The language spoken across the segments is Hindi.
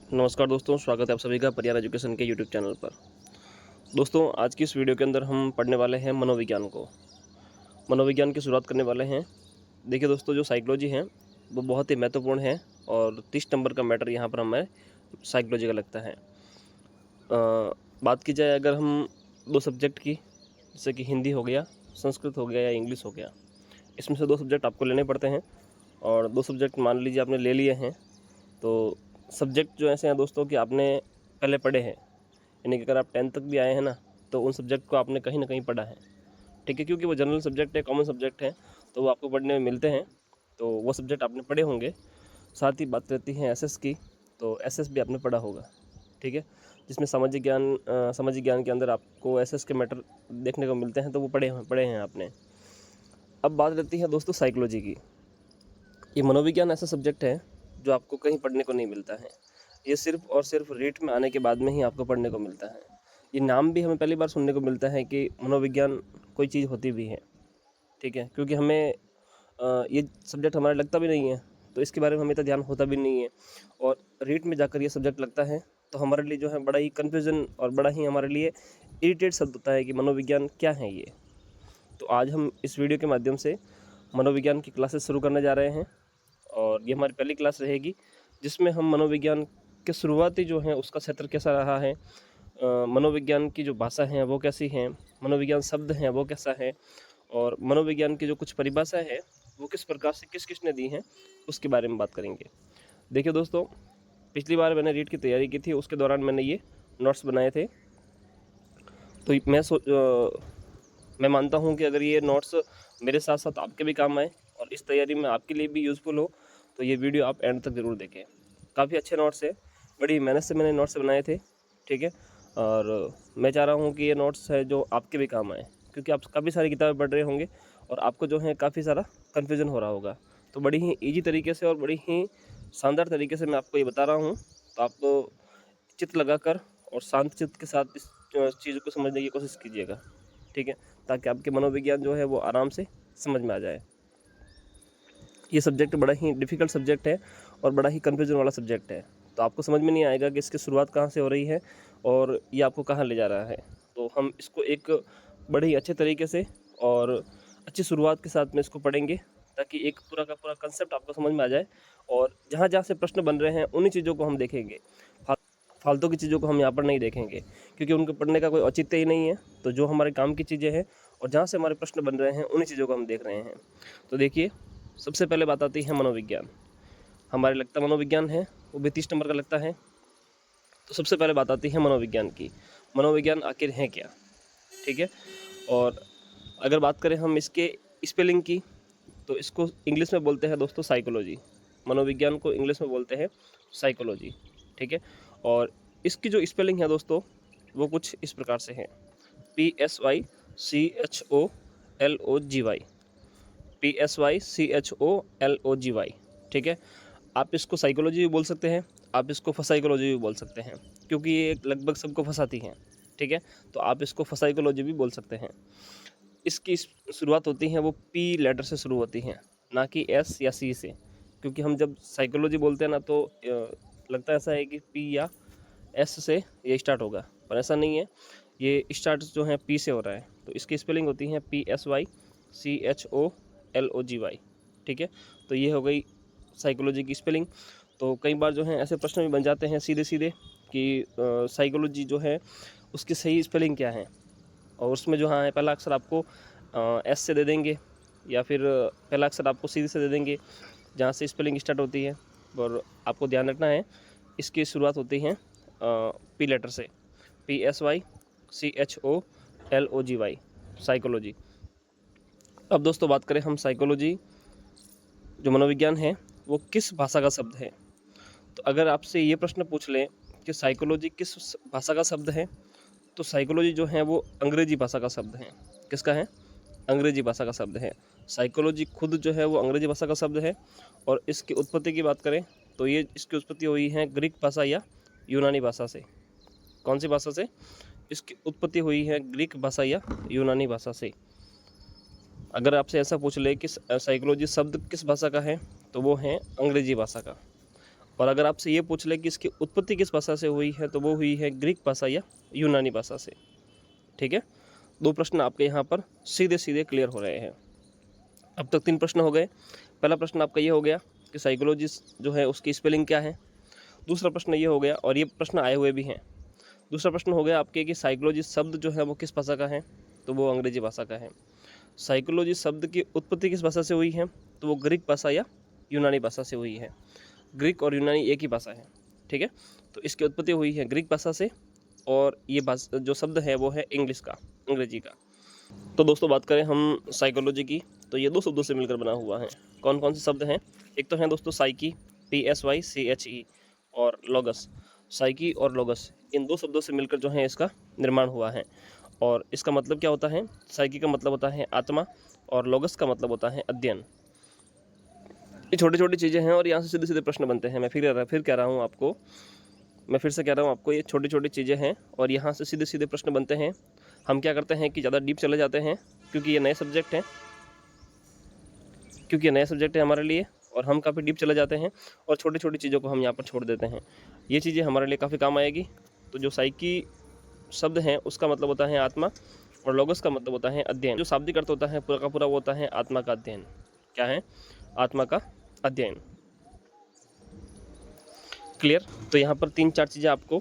नमस्कार दोस्तों, स्वागत है आप सभी का परिवार एजुकेशन के यूट्यूब चैनल पर। दोस्तों, आज की इस वीडियो के अंदर हम पढ़ने वाले हैं मनोविज्ञान को। मनोविज्ञान की शुरुआत करने वाले हैं। देखिए दोस्तों, जो साइकोलॉजी है वो बहुत ही महत्वपूर्ण है और 30 नंबर का मैटर यहाँ पर हमें साइकोलॉजी का लगता है। बात की जाए अगर हम दो सब्जेक्ट की, जैसे कि हिंदी हो गया, संस्कृत हो गया या इंग्लिश हो गया, इसमें से दो सब्जेक्ट आपको लेने पड़ते हैं और दो सब्जेक्ट मान लीजिए आपने ले लिए हैं, तो सब्जेक्ट जो ऐसे हैं दोस्तों कि आपने पहले पढ़े हैं, यानी कि अगर आप 10th तक भी आए हैं ना, तो उन सब्जेक्ट को आपने कहीं ना कहीं पढ़ा है। ठीक है, क्योंकि वो जनरल सब्जेक्ट है, कॉमन सब्जेक्ट है, तो वो आपको पढ़ने में मिलते हैं, तो वो सब्जेक्ट आपने पढ़े होंगे। साथ ही बात रहती है एसएस की, तो एसएस भी आपने पढ़ा होगा। ठीक है, जिसमें सामाजिक ज्ञान के अंदर आपको एसएस के मैटर देखने को मिलते हैं, तो वो पढ़े हैं आपने। अब बात रहती है दोस्तों साइकोलॉजी की। ये मनोविज्ञान ऐसा सब्जेक्ट है जो आपको कहीं पढ़ने को नहीं मिलता है। ये सिर्फ और सिर्फ रीट में आने के बाद में ही आपको पढ़ने को मिलता है। ये नाम भी हमें पहली बार सुनने को मिलता है कि मनोविज्ञान कोई चीज़ होती भी है। ठीक है, क्योंकि हमें ये सब्जेक्ट हमारा लगता भी नहीं है, तो इसके बारे में हमें इतना ध्यान होता भी नहीं है। और रीट में जाकर ये सब्जेक्ट लगता है, तो हमारे लिए जो है बड़ा ही कन्फ्यूज़न और बड़ा ही हमारे लिए इरिटेट शब्द होता है कि मनोविज्ञान क्या है ये। तो आज हम इस वीडियो के माध्यम से मनोविज्ञान की क्लासेस शुरू करने जा रहे हैं और ये हमारी पहली क्लास रहेगी, जिसमें हम मनोविज्ञान के शुरुआती जो है उसका क्षेत्र कैसा रहा है, मनोविज्ञान की जो भाषा है वो कैसी है, मनोविज्ञान शब्द हैं वो कैसा है, और मनोविज्ञान की जो कुछ परिभाषा है वो किस प्रकार से किसने दी हैं, उसके बारे में बात करेंगे। देखिए दोस्तों, पिछली बार मैंने रीट की तैयारी की थी, उसके दौरान मैंने ये नोट्स बनाए थे। तो मैं मानता हूँ कि अगर ये नोट्स मेरे साथ साथ आपके भी काम आए और इस तैयारी में आपके लिए भी यूज़फुल हो, तो ये वीडियो आप एंड तक ज़रूर देखें। काफ़ी अच्छे नोट्स है, बड़ी मेहनत से मैंने नोट्स बनाए थे। ठीक है, और मैं चाह रहा हूँ कि ये नोट्स है जो आपके भी काम आए, क्योंकि आप काफ़ी सारी किताबें पढ़ रहे होंगे और आपको जो है काफ़ी सारा कन्फ्यूज़न हो रहा होगा। तो बड़ी ही ईजी तरीके से और बड़ी ही शानदार तरीके से मैं आपको ये बता रहा हूँ, तो आप चित्त लगाकर और शांत चित्त के साथ इस चीज़ को समझने की कोशिश कीजिएगा। ठीक है, ताकि आपके मनोविज्ञान जो है वो आराम से समझ में आ जाए। ये सब्जेक्ट बड़ा ही डिफ़िकल्ट सब्जेक्ट है और बड़ा ही कन्फ्यूजन वाला सब्जेक्ट है, तो आपको समझ में नहीं आएगा कि इसकी शुरुआत कहाँ से हो रही है और ये आपको कहाँ ले जा रहा है। तो हम इसको एक बड़े ही अच्छे तरीके से और अच्छी शुरुआत के साथ में इसको पढ़ेंगे, ताकि एक पूरा का पूरा कंसेप्ट आपको समझ में आ जाए। और जहाँ जहाँ से प्रश्न बन रहे हैं उन्हीं चीज़ों को हम देखेंगे, फालतू की चीज़ों को हम यहाँ पर नहीं देखेंगे, क्योंकि उनके पढ़ने का कोई औचित्य ही नहीं है। तो जो हमारे काम की चीज़ें हैं और जहाँ से हमारे प्रश्न बन रहे हैं उन्हीं चीज़ों को हम देख रहे हैं। तो देखिए, सबसे पहले बात आती है मनोविज्ञान। हमारे लगता मनोविज्ञान है वो भी 30 नंबर का लगता है। तो सबसे पहले बात आती है मनोविज्ञान की। मनोविज्ञान आखिर है क्या? ठीक है, और अगर बात करें हम इसके स्पेलिंग की, तो इसको इंग्लिश में बोलते हैं दोस्तों साइकोलॉजी। मनोविज्ञान को इंग्लिश में बोलते हैं साइकोलॉजी। ठीक है, और इसकी जो स्पेलिंग है दोस्तों वो कुछ इस प्रकार से है: PSYCHOLOGY, PSYCHOLOGY। ठीक है, आप इसको साइकोलॉजी भी बोल सकते हैं, आप इसको फसाइकोलॉजी भी बोल सकते हैं, क्योंकि ये लगभग सबको फंसाती हैं। ठीक है, तो आप इसको फसाइकोलॉजी भी बोल सकते हैं। इसकी शुरुआत होती है वो पी लेटर से शुरू होती हैं, ना कि एस या सी से, क्योंकि हम जब साइकोलॉजी बोलते हैं ना, तो लगता ऐसा है कि पी या एस से ये स्टार्ट होगा, पर ऐसा नहीं है। ये स्टार्ट जो है पी से हो रहा है, तो इसकी स्पेलिंग होती है PSYCHOLOGY। ठीक है, तो ये हो गई साइकोलॉजी की स्पेलिंग। तो कई बार जो है ऐसे प्रश्न भी बन जाते हैं सीधे सीधे कि साइकोलॉजी जो है उसकी सही स्पेलिंग क्या है, और उसमें जो हाँ है पहला अक्षर आपको एस से दे देंगे, या फिर पहला अक्षर आपको सी से दे देंगे जहाँ से स्पेलिंग स्टार्ट होती है। और आपको ध्यान रखना है, इसकी शुरुआत होती है पी लेटर से, PSYCHOLOGY, साइकोलॉजी। अब दोस्तों बात करें हम साइकोलॉजी, जो मनोविज्ञान है वो किस भाषा का शब्द है। तो अगर आपसे ये प्रश्न पूछ लें कि साइकोलॉजी किस भाषा का शब्द है, तो साइकोलॉजी जो है वो अंग्रेजी भाषा का शब्द है। किसका है? अंग्रेजी भाषा का शब्द है। साइकोलॉजी खुद जो है वो अंग्रेजी भाषा का शब्द है। और इसकी उत्पत्ति की बात करें तो ये इसकी उत्पत्ति हुई है ग्रीक भाषा या यूनानी भाषा से। कौन सी भाषा से? इसकी उत्पत्ति हुई है ग्रीक भाषा या यूनानी भाषा से। अगर आपसे ऐसा पूछ ले कि साइकोलॉजी शब्द किस भाषा का है, तो वो है अंग्रेजी भाषा का। और अगर आपसे ये पूछ ले कि इसकी उत्पत्ति किस भाषा से हुई है, तो वो हुई है ग्रीक भाषा या यूनानी भाषा से। ठीक है, 2 प्रश्न आपके यहाँ पर सीधे सीधे क्लियर हो रहे हैं। अब तक 3 प्रश्न हो गए। पहला प्रश्न आपका ये हो गया कि साइकोलॉजिस्ट जो है उसकी स्पेलिंग क्या है। दूसरा प्रश्न ये हो गया, और ये प्रश्न आए हुए भी हैं। दूसरा प्रश्न हो गया आपके कि साइकोलॉजिस्ट शब्द जो है वो किस भाषा का है, तो वो अंग्रेजी भाषा का है। साइकोलॉजी शब्द की उत्पत्ति किस भाषा से हुई है, तो वो ग्रीक भाषा या यूनानी भाषा से हुई है। ग्रीक और यूनानी एक ही भाषा है। ठीक है, तो इसकी उत्पत्ति हुई है ग्रीक भाषा से, और ये भाषा जो शब्द है वो है इंग्लिश का, अंग्रेजी का। तो दोस्तों बात करें हम साइकोलॉजी की, तो ये 2 शब्दों से मिलकर बना हुआ है। कौन कौन से शब्द हैं? एक तो हैं दोस्तों साइकी, PSYCHE, और लोगस। साइकी और लोगस, इन 2 शब्दों से मिलकर जो है इसका निर्माण हुआ है। और इसका मतलब क्या होता है? साइकी का मतलब होता है आत्मा, और लोगस का मतलब होता है अध्ययन। ये छोटी छोटी चीज़ें हैं और यहाँ से सीधे सीधे प्रश्न बनते हैं। मैं फिर कह रहा हूँ आपको, ये छोटी छोटी चीज़ें हैं और यहाँ से सीधे सीधे प्रश्न बनते हैं। हम क्या करते हैं कि ज़्यादा डीप चले जाते हैं, क्योंकि ये नए सब्जेक्ट है हमारे लिए, और हम काफ़ी डीप चले जाते हैं और छोटी छोटी चीज़ों को हम यहाँ पर छोड़ देते हैं। ये चीज़ें हमारे लिए काफ़ी काम आएगी। तो जो साइकी शब्द हैं उसका मतलब होता है आत्मा, और लोगस का मतलब होता है अध्ययन। जो शाब्दिक अर्थ होता है पूरा का पूरा वो होता है आत्मा का अध्ययन। क्या है? आत्मा का अध्ययन। क्लियर? तो यहाँ पर 3-4 चीज़ें आपको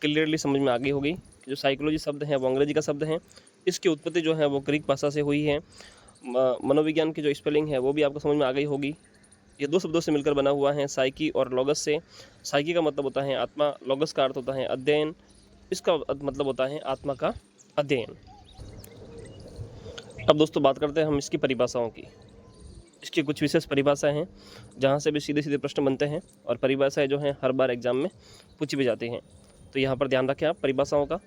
क्लियरली समझ में आ गई होगी कि जो साइकोलॉजी शब्द है वो अंग्रेजी का शब्द है, इसकी उत्पत्ति जो है वो ग्रीक भाषा से हुई है। मनोविज्ञान की जो स्पेलिंग है वो भी आपको समझ में आ गई होगी। ये 2 शब्दों से मिलकर बना हुआ है, साइकी और लोगस से। साइकी का मतलब होता है आत्मा, लोगस का अर्थ होता है अध्ययन, इसका मतलब होता है आत्मा का अध्ययन। अब दोस्तों बात करते हैं हम इसकी परिभाषाओं की। इसकी कुछ विशेष परिभाषाएं हैं जहाँ से भी सीधे सीधे प्रश्न बनते हैं, और परिभाषाएं जो हैं हर बार एग्जाम में पूछी भी जाती हैं। तो यहाँ पर ध्यान रखें आप परिभाषाओं का।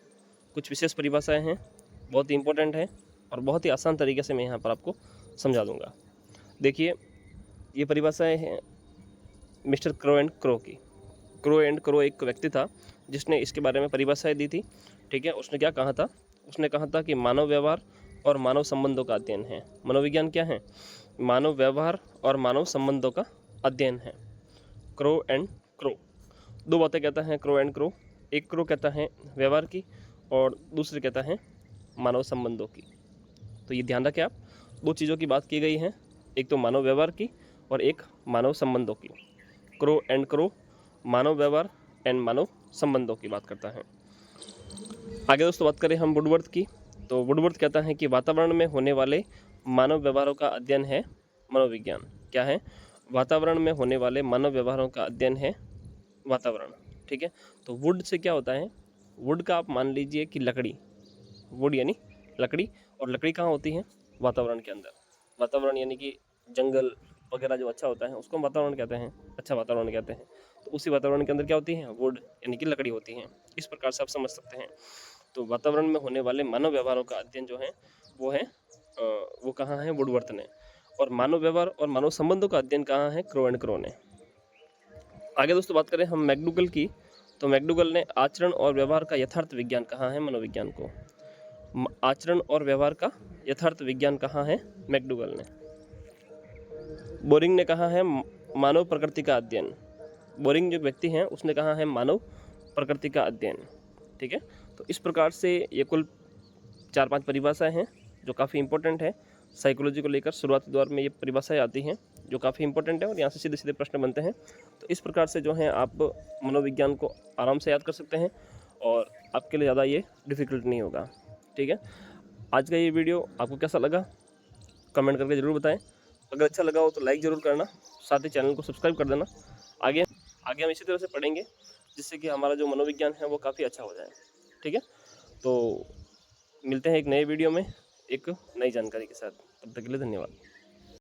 कुछ विशेष परिभाषाएं हैं, बहुत ही इंपॉर्टेंट है, और बहुत ही आसान तरीके से मैं यहाँ पर आपको समझा दूँगा। देखिए, ये परिभाषाएं हैं मिस्टर क्रो एंड क्रो की। क्रो एंड क्रो एक व्यक्ति था जिसने इसके बारे में परिभाषाएं दी थी। ठीक है, उसने क्या कहा था? उसने कहा था कि मानव व्यवहार और मानव संबंधों का अध्ययन है। मनोविज्ञान क्या है? मानव व्यवहार और मानव संबंधों का अध्ययन है। क्रो एंड क्रो 2 बातें कहता है क्रो एंड क्रो। एक क्रो कहता है व्यवहार की, और दूसरे कहता है मानव संबंधों की। तो ये ध्यान रखें आप, 2 चीज़ों की बात की गई है, एक तो मानव व्यवहार की और एक मानव संबंधों की। क्रो एंड क्रो मानव व्यवहार एंड मानव संबंधों की बात करता है। आगे दोस्तों बात करें हम वुडवर्थ की, तो वुडवर्थ कहता है कि वातावरण में होने वाले मानव व्यवहारों का अध्ययन है मनोविज्ञान। क्या है? वातावरण में होने वाले मानव व्यवहारों का अध्ययन है वातावरण। ठीक है, तो वुड से क्या होता है? वुड का आप मान लीजिए कि लकड़ी, वुड यानी लकड़ी, और लकड़ी कहाँ होती है? वातावरण के अंदर। वातावरण यानी कि जंगल वगैरह जो अच्छा होता है उसको हम वातावरण कहते हैं, अच्छा वातावरण कहते हैं। तो उसी वातावरण के अंदर क्या होती है? वुड यानी कि लकड़ी होती है। इस प्रकार से आप समझ सकते हैं। तो वातावरण में होने वाले मानव व्यवहारों का अध्ययन जो है वो कहाँ है? वुडवर्थ ने। और मानव व्यवहार और मानव संबंधों का अध्ययन कहाँ है? क्रो एंड क्रो ने। आगे दोस्तों बात करें हम मैकडूगल की, तो मैकडूगल ने आचरण और व्यवहार का यथार्थ विज्ञान कहा है मनोविज्ञान को। आचरण और व्यवहार का यथार्थ विज्ञान कहाँ है? मैकडूगल ने। बोरिंग ने कहा है मानव प्रकृति का अध्ययन। बोरिंग जो व्यक्ति हैं उसने कहा है मानव प्रकृति का अध्ययन। ठीक है, तो इस प्रकार से ये कुल 4-5 परिभाषाएं हैं जो काफ़ी इंपॉर्टेंट है साइकोलॉजी को लेकर। शुरुआती दौर में ये परिभाषाएं आती हैं जो काफ़ी इंपॉर्टेंट है, और यहाँ से सीधे सीधे प्रश्न बनते हैं। तो इस प्रकार से जो है आप मनोविज्ञान को आराम से याद कर सकते हैं, और आपके लिए ज़्यादा ये डिफ़िकल्ट नहीं होगा। ठीक है, आज का ये वीडियो आपको कैसा लगा कमेंट करके ज़रूर बताएं। अगर अच्छा लगा हो तो लाइक ज़रूर करना, साथ ही चैनल को सब्सक्राइब कर देना। आगे हम इसी तरह से पढ़ेंगे जिससे कि हमारा जो मनोविज्ञान है वो काफ़ी अच्छा हो जाए। ठीक है, तो मिलते हैं एक नए वीडियो में एक नई जानकारी के साथ। तब तक के लिए धन्यवाद।